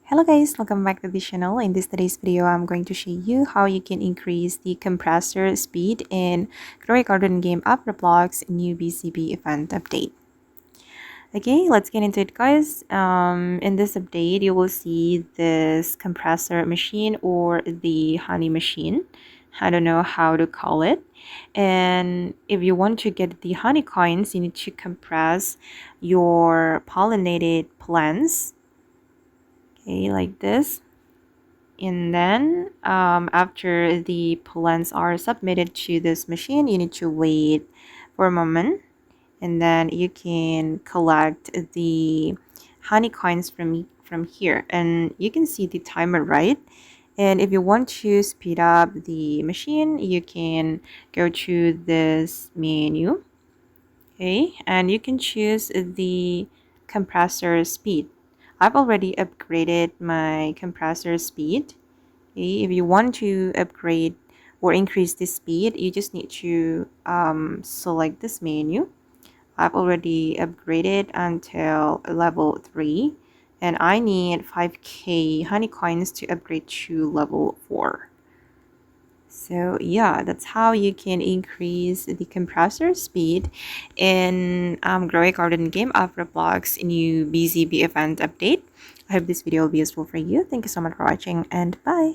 Hello guys, welcome back to the channel. In today's video, I'm going to show you how you can increase the compressor speed in Grow Garden game app Roblox new BCB event update. Okay, let's get into it guys. In this update, you will see this compressor machine or the honey machine. I don't know how to call it. And if you want to get the honey coins, you need to compress your pollinated plants. Okay, like this. And then after the plants are submitted to this machine, you need to wait for a moment, and then you can collect the honey coins from here, and you can see the timer, right? And if you want to speed up the machine, you can go to this menu. Okay, and you can choose the compressor speed. I've already upgraded my compressor speed. Okay, if you want to upgrade or increase the speed, you just need to select this menu. I've already upgraded until level 3, and I need 5k honey coins to upgrade to level 4. So yeah, that's how you can increase the compressor speed in Grow Garden game of Roblox new BZB event update. I hope this video will be useful for you. Thank you so much for watching, and bye.